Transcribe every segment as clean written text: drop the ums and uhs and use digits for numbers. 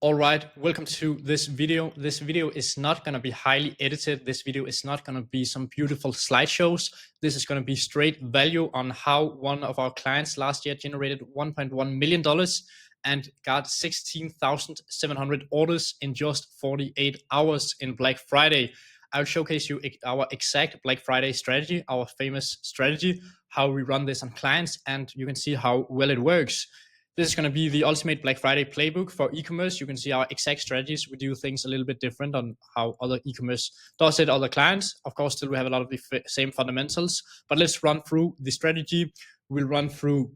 All right, welcome to this video. This video is not going to be highly edited. This video is not going to be some beautiful slideshows. This is going to be straight value on how one of our clients last year generated $1.1 million and got 16,700 orders in just 48 hours in Black Friday. I'll showcase you our exact Black Friday strategy, our famous strategy, how we run this on clients, and you can see how well it works. This is going to be the ultimate Black Friday playbook for e-commerce. You can see our exact strategies. We do things a little bit different on how other e-commerce does it, other clients. Of course, still we have a lot of the same fundamentals, but let's run through the strategy. We'll run through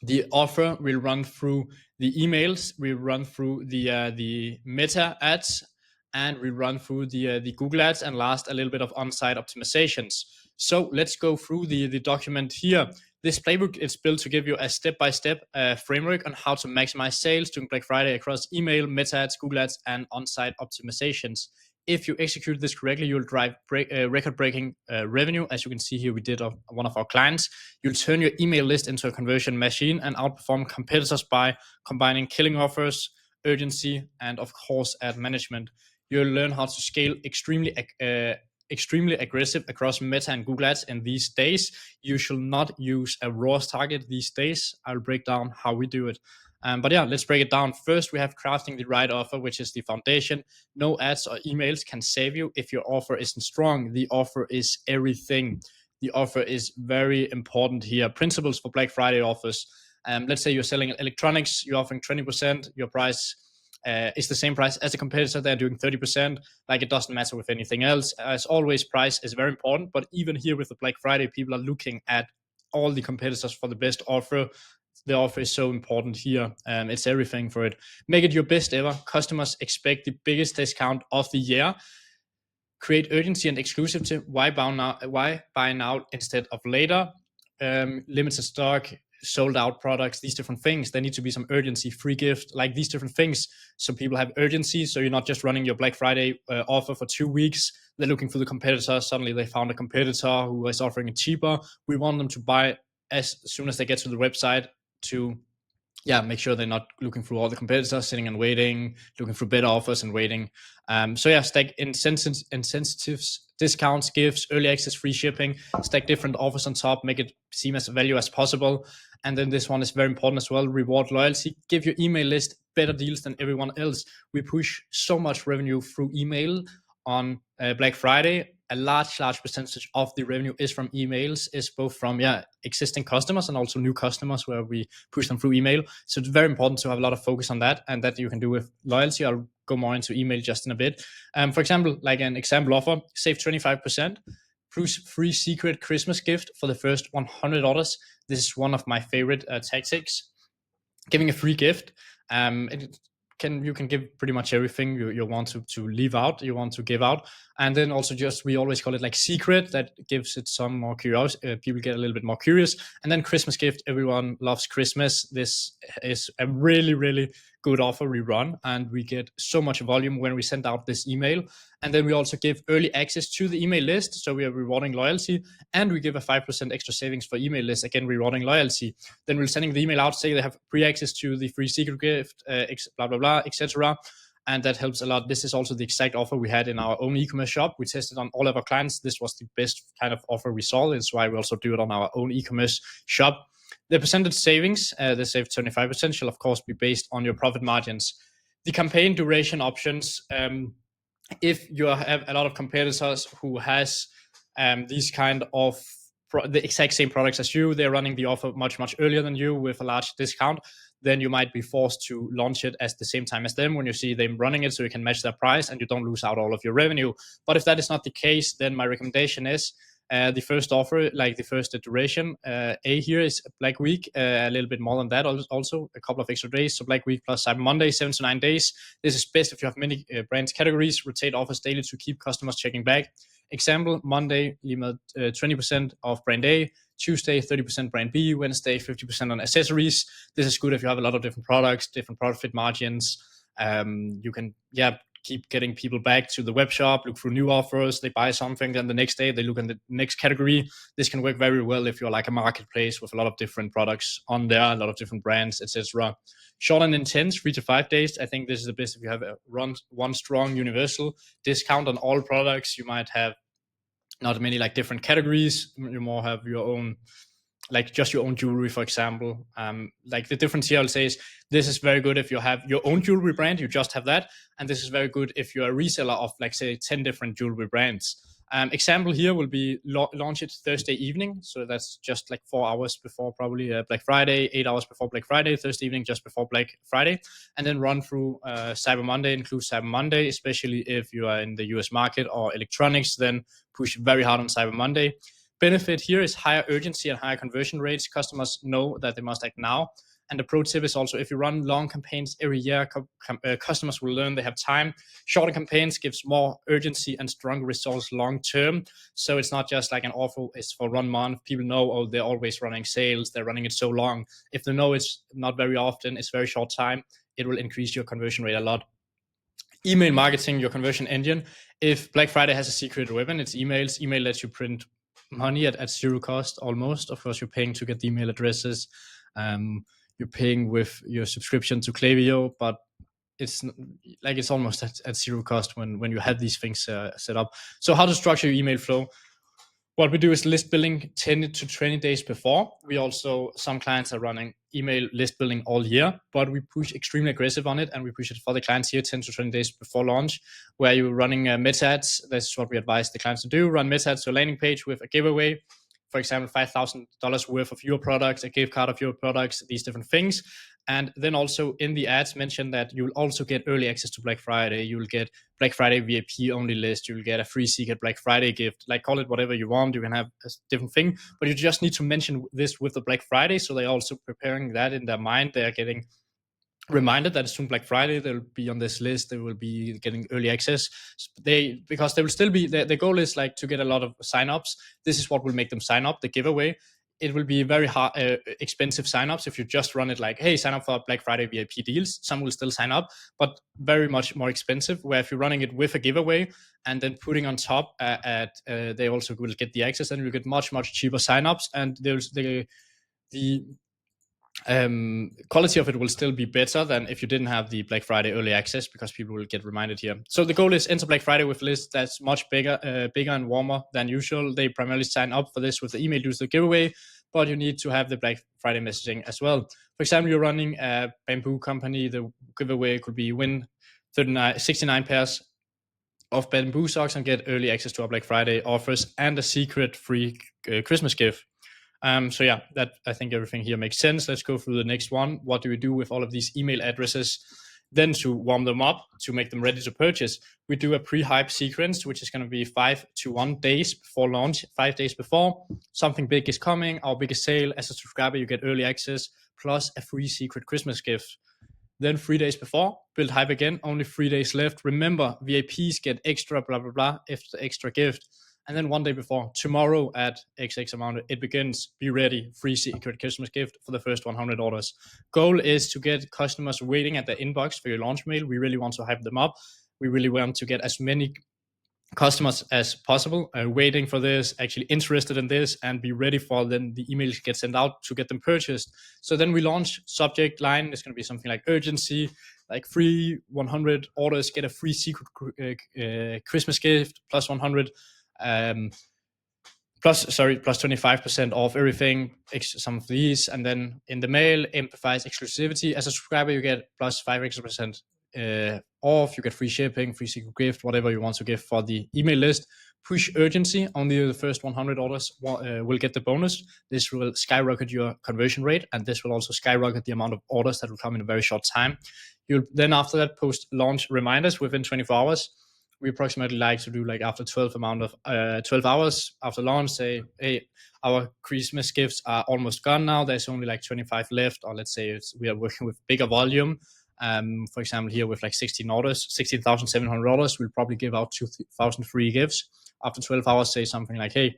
the offer. We'll run through the emails. We'll run through the meta ads, and we'll run through the Google ads, and last a little bit of on-site optimizations. So let's go through the document here. This playbook is built to give you a step-by-step framework on how to maximize sales during Black Friday across email, meta ads, Google ads, and on-site optimizations. If you execute this correctly, you'll drive record-breaking revenue. As you can see here, we did of one of our clients. You'll turn your email list into a conversion machine and outperform competitors by combining killing offers, urgency, and of course, ad management. You'll learn how to scale extremely aggressive across Meta and Google Ads in these days. You should not use a ROAS target these days. I'll break down how we do it. But yeah, let's break it down. First, we have crafting the right offer, which is the foundation. No ads or emails can save you if your offer isn't strong. The offer is everything. The offer is very important here. Principles for Black Friday offers. Let's say you're selling electronics, you're offering 20%, your price is the same price as a competitor. They're doing 30%. Like, it doesn't matter with anything else. As always, price is very important. But even here with the Black Friday, people are looking at all the competitors for the best offer. The offer is so important here. It's everything for it. Make it your best ever. Customers expect the biggest discount of the year. Create urgency and exclusivity. Why buy now instead of later? Limited stock, sold out products, these different things. There needs to be some urgency, free gift, like these different things. So people have urgency. So you're not just running your Black Friday offer for 2 weeks. They're looking for the competitor. Suddenly they found a competitor who is offering it cheaper. We want them to buy as soon as they get to the website to make sure they're not looking through all the competitors, sitting and waiting, looking for better offers and waiting. Stack incentives, discounts, gifts, early access, free shipping, stack different offers on top, make it seem as value as possible. And then this one is very important as well, reward loyalty. Give your email list better deals than everyone else. We push so much revenue through email on Black Friday. A large percentage of the revenue is from emails, is both from existing customers and also new customers where we push them through email. So it's very important to have a lot of focus on that, and that you can do with loyalty. I'll go more into email just in a bit. For example, like an example offer, save 25%, free secret Christmas gift for the first 100 orders. This is one of my favorite tactics. Giving a free gift. You can give pretty much everything you want to leave out, you want to give out. And then also we always call it like secret, that gives it some more curiosity. People get a little bit more curious. And then Christmas gift, everyone loves Christmas. This is a really, really good offer we run, and we get so much volume when we send out this email. And then we also give early access to the email list. So we are rewarding loyalty, and we give a 5% extra savings for email lists, again, rewarding loyalty. Then we're sending the email out, say they have pre-access to the free secret gift, blah, blah, blah, etc. And that helps a lot. This is also the exact offer we had in our own e-commerce shop. We tested on all of our clients. This was the best kind of offer we saw. That's why we also do it on our own e-commerce shop. The percentage savings, they save 25%, shall of course be based on your profit margins. The campaign duration options, if you have a lot of competitors who has these kind of the exact same products as you, they're running the offer much earlier than you with a large discount, then you might be forced to launch it at the same time as them when you see them running it, so you can match their price and you don't lose out all of your revenue. But if that is not the case, then my recommendation is the first offer, like the first duration, here is Black Week, a little bit more than that, also a couple of extra days. So Black Week plus Cyber Monday, 7 to 9 days. This is best if you have many brands categories. Rotate offers daily to keep customers checking back. Example, Monday, limit 20% off brand A, Tuesday, 30% brand B, Wednesday, 50% on accessories. This is good if you have a lot of different products, different profit margins. You can keep getting people back to the web shop, look through new offers, they buy something, then the next day they look in the next category. This can work very well if you're like a marketplace with a lot of different products on there, a lot of different brands, etc. Short and intense, 3 to 5 days. I think this is the best if you have one strong universal discount on all products. You might have not many like different categories. You more have your own, like just your own jewelry, for example. Like the difference here, I'll say, is this is very good if you have your own jewelry brand, you just have that. And this is very good if you're a reseller of, like, say, 10 different jewelry brands. Example here will be launch it Thursday evening. So that's just like 4 hours before probably Black Friday, 8 hours before Black Friday, Thursday evening just before Black Friday. And then run through Cyber Monday, include Cyber Monday, especially if you are in the US market or electronics, then push very hard on Cyber Monday. Benefit here is higher urgency and higher conversion rates. Customers know that they must act now. And the pro tip is also, if you run long campaigns every year, customers will learn they have time. Shorter campaigns gives more urgency and stronger results long term. So it's not just like an offer is for 1 month. People know, oh, they're always running sales, they're running it so long. If they know it's not very often, it's very short time, it will increase your conversion rate a lot. Email marketing, your conversion engine. If Black Friday has a secret weapon, it's emails. Email lets you print money at zero cost almost. Of course, you're paying to get the email addresses. You're paying with your subscription to Klaviyo, but it's almost at zero cost when you have these things set up. So how to structure your email flow? What we do is list building 10 to 20 days before. We also, some clients are running email list building all year, but we push extremely aggressive on it, and we push it for the clients here 10 to 20 days before launch, where you're running meta ads. That's what we advise the clients to do. Run meta ads to a landing page with a giveaway. For example, $5,000 worth of your products, a gift card of your products, these different things. And then also in the ads mention that you'll also get early access to Black Friday. You'll get Black Friday VIP only list. You'll get a free secret Black Friday gift. Like, call it whatever you want. You can have a different thing, but you just need to mention this with the Black Friday. So they're also preparing that in their mind. They're getting reminded that soon Black Friday they'll be on this list. They will be getting early access. Because they will still be, the goal is like to get a lot of signups. This is what will make them sign up, the giveaway. It will be very hard, expensive signups if you just run it like, hey, sign up for Black Friday VIP deals. Some will still sign up, but very much more expensive. Where if you're running it with a giveaway and then putting on top, they also will get the access, and you'll get much cheaper signups, and the quality of it will still be better than if you didn't have the Black Friday early access, because people will get reminded here. So the goal is enter Black Friday with lists that's much bigger and warmer than usual. They primarily sign up for this with the email user giveaway, but you need to have the Black Friday messaging as well. For example, you're running a bamboo company. The giveaway could be win 69 pairs of bamboo socks and get early access to our Black Friday offers and a secret free Christmas gift. So yeah, that I think everything here makes sense. Let's go through the next one. What do we do with all of these email addresses? Then to warm them up, to make them ready to purchase, we do a pre-hype sequence, which is going to be 5 to 1 days before launch, 5 days before. Something big is coming, our biggest sale. As a subscriber, you get early access plus a free secret Christmas gift. Then 3 days before, build hype again, only 3 days left. Remember, VIPs get extra blah, blah, blah, extra gift. And then 1 day before, tomorrow at XX amount, it begins. Be ready, free secret Christmas gift for the first 100 orders. Goal is to get customers waiting at the inbox for your launch mail. We really want to hype them up. We really want to get as many customers as possible waiting for this, actually interested in this, and be ready for then the emails get sent out to get them purchased. So then we launch subject line. It's going to be something like urgency, like free 100 orders, get a free secret Christmas gift, plus 100 plus 25% off everything, some of these. And then in the mail, emphasize exclusivity. As a subscriber, you get plus 5 extra percent off. You get free shipping, free secret gift, whatever you want to give for the email list. Push urgency. Only the first 100 orders will get the bonus. This will skyrocket your conversion rate, and this will also skyrocket the amount of orders that will come in a very short time. You'll then after that post launch reminders within 24 hours. We approximately like to do like after 12 hours after launch, say, hey, our Christmas gifts are almost gone now. There's only like 25 left, or let's say we are working with bigger volume. For example, here with like 16,700 orders, we'll probably give out 2,000 free gifts. After 12 hours, say something like, hey,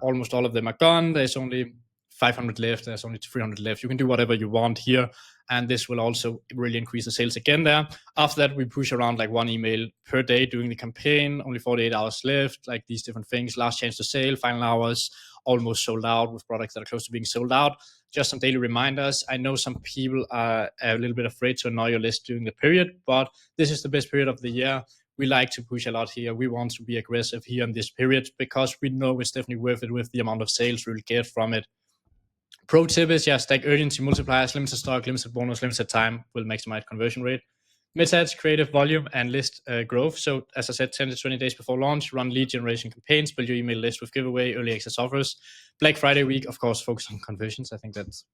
almost all of them are gone. There's only 500 left, there's only 300 left. You can do whatever you want here, and this will also really increase the sales again there. After that, we push around like 1 email per day during the campaign, only 48 hours left, like these different things, last chance to sale, final hours, almost sold out with products that are close to being sold out. Just some daily reminders. I know some people are a little bit afraid to annoy your list during the period, but this is the best period of the year. We like to push a lot here. We want to be aggressive here in this period because we know it's definitely worth it with the amount of sales we'll get from it. Pro tip is, stack urgency multipliers, limited stock, limited bonus, limited time will maximize conversion rate. Mid-ads, creative volume, and list growth. So as I said, 10 to 20 days before launch, run lead generation campaigns, build your email list with giveaway, early access offers. Black Friday week, of course, focus on conversions. I think that's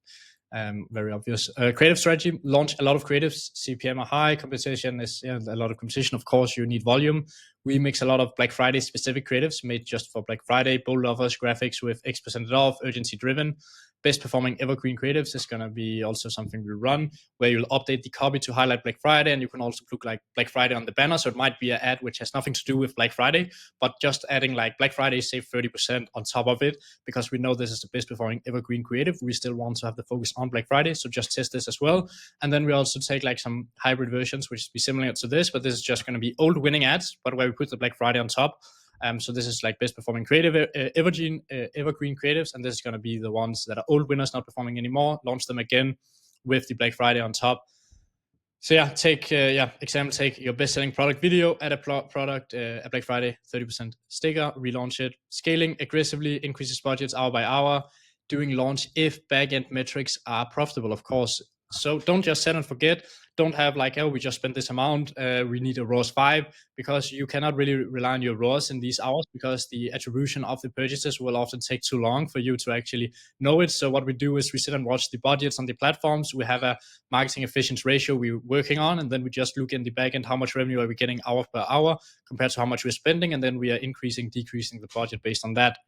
very obvious. Creative strategy, launch a lot of creatives. CPM are high, competition is a lot of competition. Of course, you need volume. We mix a lot of Black Friday specific creatives made just for Black Friday, bold offers, graphics with X% off, urgency driven. Best performing evergreen creatives is going to be also something we run where you'll update the copy to highlight Black Friday, and you can also put like Black Friday on the banner. So it might be an ad which has nothing to do with Black Friday, but just adding like Black Friday save 30% on top of it, because we know this is the best performing evergreen creative. We still want to have the focus on Black Friday, so just test this as well. And then we also take like some hybrid versions, which be similar to this, but this is just going to be old winning ads, but where we put the Black Friday on top. So this is like best performing creative, evergreen creatives, and this is going to be the ones that are old winners not performing anymore. Launch them again with the Black Friday on top. So take your best selling product video, add a product, a Black Friday 30% sticker, relaunch it, scaling aggressively, increases budgets hour by hour, doing launch if backend metrics are profitable, of course. So don't just set and forget. Don't have like, we just spent this amount, we need a ROAS 5, because you cannot really rely on your ROAS in these hours, because the attribution of the purchases will often take too long for you to actually know it. So what we do is we sit and watch the budgets on the platforms. We have a marketing efficiency ratio we're working on, and then we just look in the backend, how much revenue are we getting hour per hour compared to how much we're spending, and then we are increasing, decreasing the budget based on that.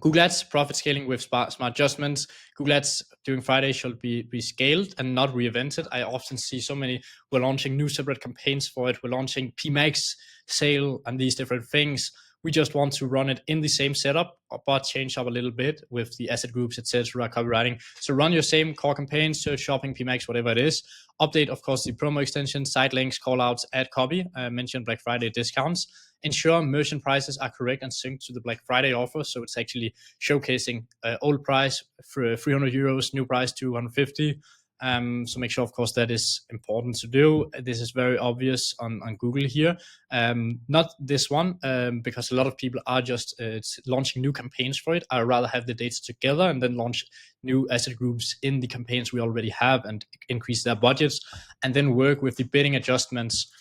Google Ads, profit scaling with smart adjustments. Google Ads during Friday should be scaled and not reinvented. I often see so many, we're launching new separate campaigns for it. We're launching PMax sale and these different things. We just want to run it in the same setup, but change up a little bit with the asset groups, etc., copywriting. So run your same core campaign, search, shopping, PMax, whatever it is. Update, of course, the promo extensions, site links, callouts, add copy. Mention Black Friday discounts. Ensure merchant prices are correct and synced to the Black Friday offer. So it's actually showcasing old price for 300 euros, new price 250. So make sure, of course, that is important to do. This is very obvious on Google here. Not this one, because a lot of people are just launching new campaigns for it. I'd rather have the data together and then launch new asset groups in the campaigns we already have and increase their budgets, and then work with the bidding adjustments.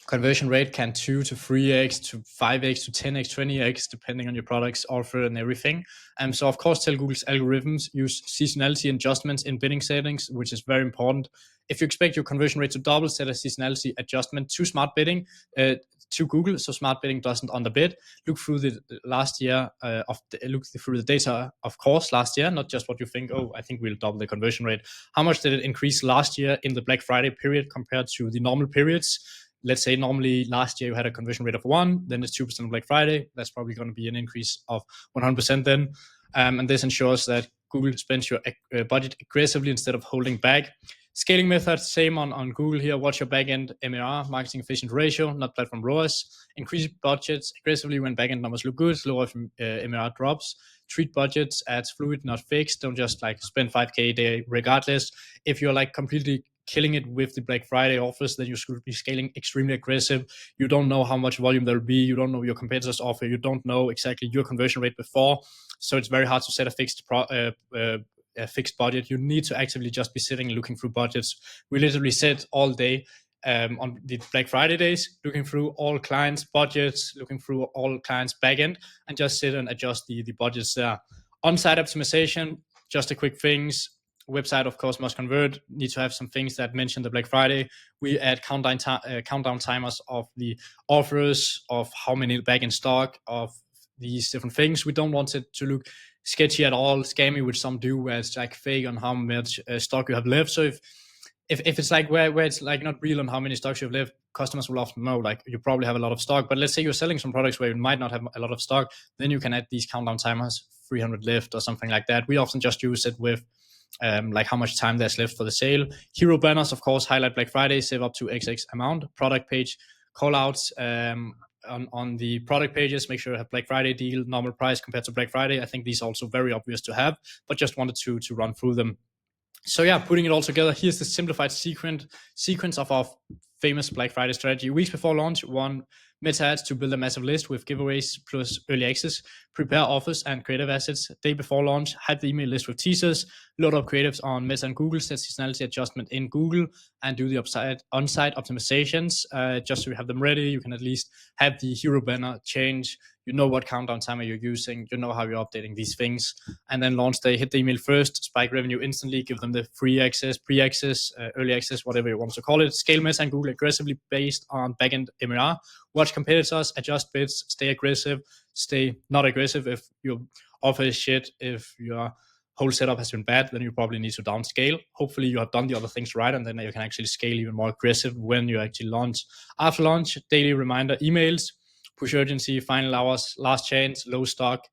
Conversion rate can 2 to 3x to 5x to 10x, 20x, depending on your product's offer and everything. So of course, tell Google's algorithms, use seasonality adjustments in bidding settings, which is very important. If you expect your conversion rate to double, set a seasonality adjustment to smart bidding to Google, so smart bidding doesn't underbid. Look through the last year look through the data, of course, last year, not just what you think. I think we'll double the conversion rate. How much did it increase last year in the Black Friday period compared to the normal periods? Let's say normally last year you had a conversion rate of 1, then it's 2% on Black Friday. That's probably going to be an increase of 100% then. And this ensures that Google spends your budget aggressively instead of holding back. Scaling method, same on Google here. Watch your backend MAR, marketing efficient ratio, not platform ROAS. Increase budgets aggressively when backend numbers look good, lower if MAR drops. Treat budgets as fluid, not fixed. Don't just like spend 5K a day regardless. If you're like completely killing it with the Black Friday offers, then you should be scaling extremely aggressive. You don't know how much volume there will be. You don't know your competitors' offer. You don't know exactly your conversion rate before. So it's very hard to set a fixed budget. You need to actively just be sitting and looking through budgets. We literally sit all day on the Black Friday days, looking through all clients' budgets, looking through all clients' backend, and just sit and adjust the budgets there. On-site optimization, just a quick things. Website, of course, must convert. Need to have some things that mention the Black Friday. We add countdown timers of the offers, of how many back in stock, of these different things. We don't want it to look sketchy at all, scammy, which some do, where it's like fake on how much stock you have left. So if it's like where it's like not real on how many stocks you've left, customers will often know like you probably have a lot of stock. But let's say you're selling some products where you might not have a lot of stock, then you can add these countdown timers, 300 left or something like that. We often just use it with like how much time there's left for the sale. Hero banners, of course, highlight Black Friday, save up to XX amount. Product page call outs on the product pages, make sure you have Black Friday deal, normal price compared to Black Friday. I think these are also very obvious to have, but just wanted to run through them. So yeah, putting it all together, here's the simplified sequence of our famous Black Friday strategy. Weeks before launch, one meta ads to build a massive list with giveaways plus early access, prepare offers and creative assets. Day before launch, hype the email list with teasers, load up creatives on Meta and Google, set seasonality adjustment in Google, and do the on-site optimizations. Just so you have them ready, you can at least have the hero banner change. You know what countdown timer you're using, you know how you're updating these things. And then launch day, hit the email first, spike revenue instantly, give them the free access, pre-access, early access, whatever you want to call it. Scale Meta and Google aggressively based on backend MR. Watch competitors, adjust bids, stay aggressive, stay not aggressive. If your offer is shit, if your whole setup has been bad, then you probably need to downscale. Hopefully you have done the other things right, and then you can actually scale even more aggressive when you actually launch. After launch, daily reminder emails, push urgency, final hours, last chance, low stock,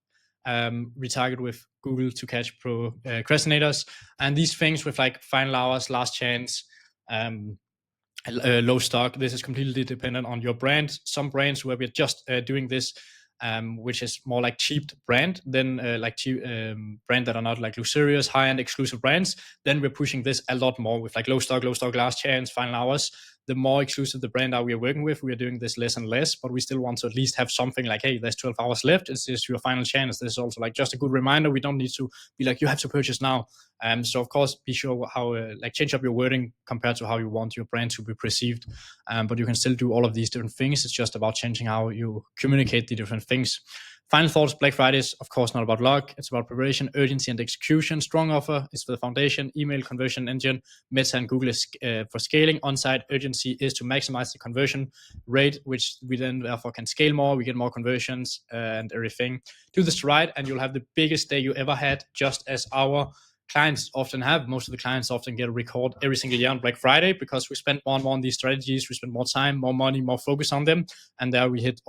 retarget with Google to catch procrastinators, and these things with like final hours, last chance, low stock. This is completely dependent on your brand. Some brands where we're just doing this, which is more like cheap brand, then like cheap brand that are not like luxurious, high-end exclusive brands, then we're pushing this a lot more with like low stock, last chance, final hours. The more exclusive the brand we are working with, we are doing this less and less, but we still want to at least have something like, hey, there's 12 hours left. Is this your final chance? This is also like just a good reminder. We don't need to be like, you have to purchase now. So of course, be sure how like change up your wording compared to how you want your brand to be perceived. But you can still do all of these different things. It's just about changing how you communicate the different things. Final thoughts, Black Friday is, of course, not about luck. It's about preparation, urgency, and execution. Strong offer is for the foundation, email conversion engine, Meta and Google is for scaling. On-site urgency is to maximize the conversion rate, which we then therefore can scale more. We get more conversions and everything. Do this right, and you'll have the biggest day you ever had, just as our clients often have. Most of the clients often get a record every single year on Black Friday because we spend more and more on these strategies. We spend more time, more money, more focus on them. And there we hit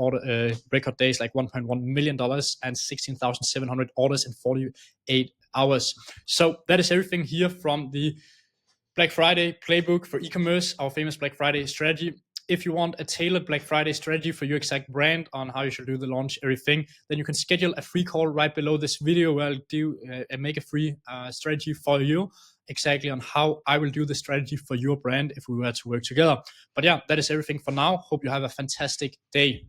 record days like $1.1 million and 16,700 orders in 48 hours. So that is everything here from the Black Friday playbook for e-commerce, our famous Black Friday strategy. If you want a tailored Black Friday strategy for your exact brand on how you should do the launch, everything, then you can schedule a free call right below this video where I'll do make a free strategy for you exactly on how I will do the strategy for your brand if we were to work together. But yeah, that is everything for now. Hope you have a fantastic day.